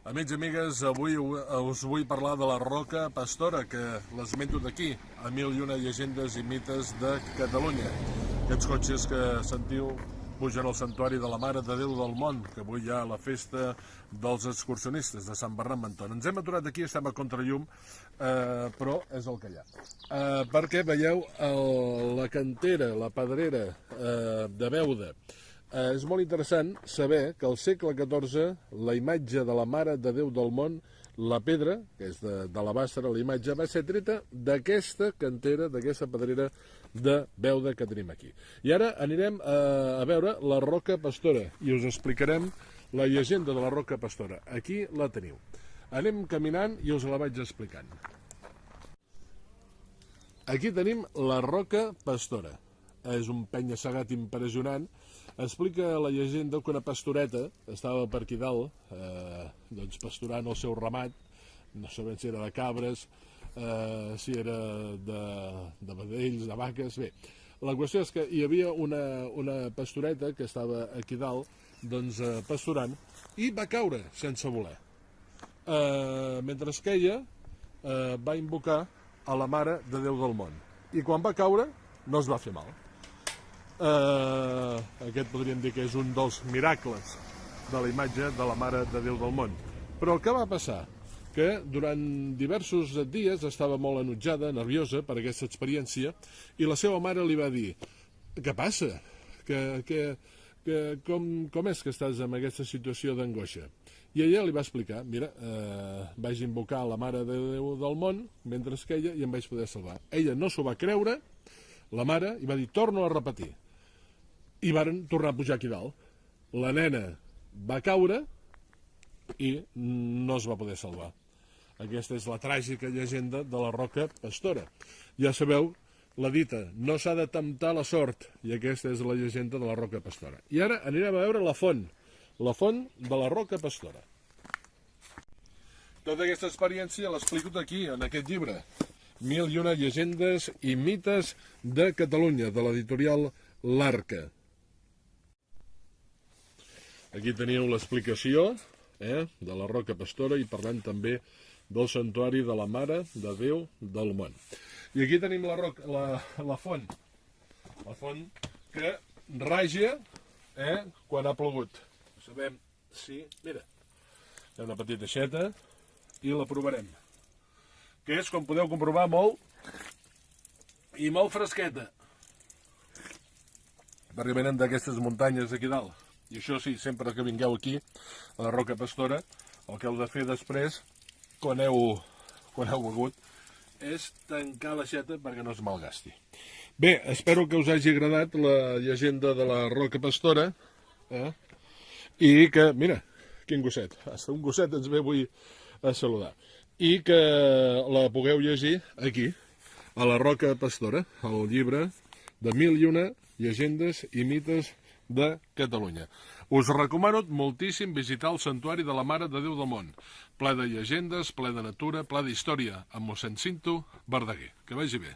Amics i amigues, avui us vull parlar de la Roca Pastora, que l'esmento d'aquí, a Mil i una llegendes i mites de Catalunya. Aquests cotxes que sentiu pugen al santuari de la Mare de Déu del Món, que avui hi ha la festa dels excursionistes de Sant Bernat Mentor. Ens hem aturat aquí, estem a contrallum, però és el que hi ha. Perquè veieu la cantera, la pedrera de Beuda. És molt interessant saber que al segle XIV la imatge de la Mare de Déu del Món, la pedra, que és de la Bàssara, la imatge va ser treta d'aquesta cantera, d'aquesta pedrera de Beuda que tenim aquí. I ara anirem a veure la Roca Pastora i us explicarem la llegenda de la Roca Pastora. Aquí la teniu. Anem caminant i us la vaig explicant. Aquí tenim la Roca Pastora. És un penya-segat impressionant. Explica la llegenda que una pastoreta estava per aquí dalt, pasturant el seu ramat, no sabem si era de cabres, si era de vedells, de vaques. Bé, la qüestió és que hi havia una pastoreta que estava aquí dalt, pasturant, i va caure sense voler. Mentre es queia, va invocar a la Mare de Déu del Món. I quan va caure, no es va fer mal. Aquest podríem dir que és un dels miracles de la imatge de la Mare de Déu del Món. Però el que va passar? Que durant diversos dies estava molt enutjada, nerviosa per aquesta experiència, i la seva mare li va dir: què passa? Com és que estàs en aquesta situació d'angoixa? I ella li va explicar: mira, vaig invocar la Mare de Déu del Món mentre es queia i em vaig poder salvar. Ella no s'ho va creure, la mare, i va dir: torno a repetir. I varen tornar a pujar aquí dalt. La nena va caure i no es va poder salvar. Aquesta és la tràgica llegenda de la Roca Pastora. Ja sabeu la dita: no s'ha de temptar la sort, i aquesta és la llegenda de la Roca Pastora. I ara anirem a veure la font de la Roca Pastora. Tota aquesta experiència l'explico aquí, en aquest llibre, Mil i una llegendes i mites de Catalunya, de l'editorial L'Arca. Aquí teniu l'explicació de la Roca Pastora i parlant també del santuari de la Mare de Déu del Món. I aquí tenim la font que raja quan ha plogut. Sabem si... Mira, hi ha una petita aixeta i la provarem. Que és, com podeu comprovar, molt fresqueta. Perquè venen d'aquestes muntanyes aquí dalt. I això sí, sempre que vingueu aquí, a la Roca Pastora, el que heu de fer després, quan heu begut, és tancar l'aixeta perquè no es malgasti. Bé, espero que us hagi agradat la llegenda de la Roca Pastora, i que, mira, quin gosset, fins un gosset ens ve avui a saludar, i que la pugueu llegir aquí, a la Roca Pastora, el llibre de Mil i una llegendes i mites de Catalunya. Us recomano moltíssim visitar el santuari de la Mare de Déu del Món, ple de llegendes, ple de natura, ple d'història, amb mossèn Cinto Verdaguer. Que vagi bé.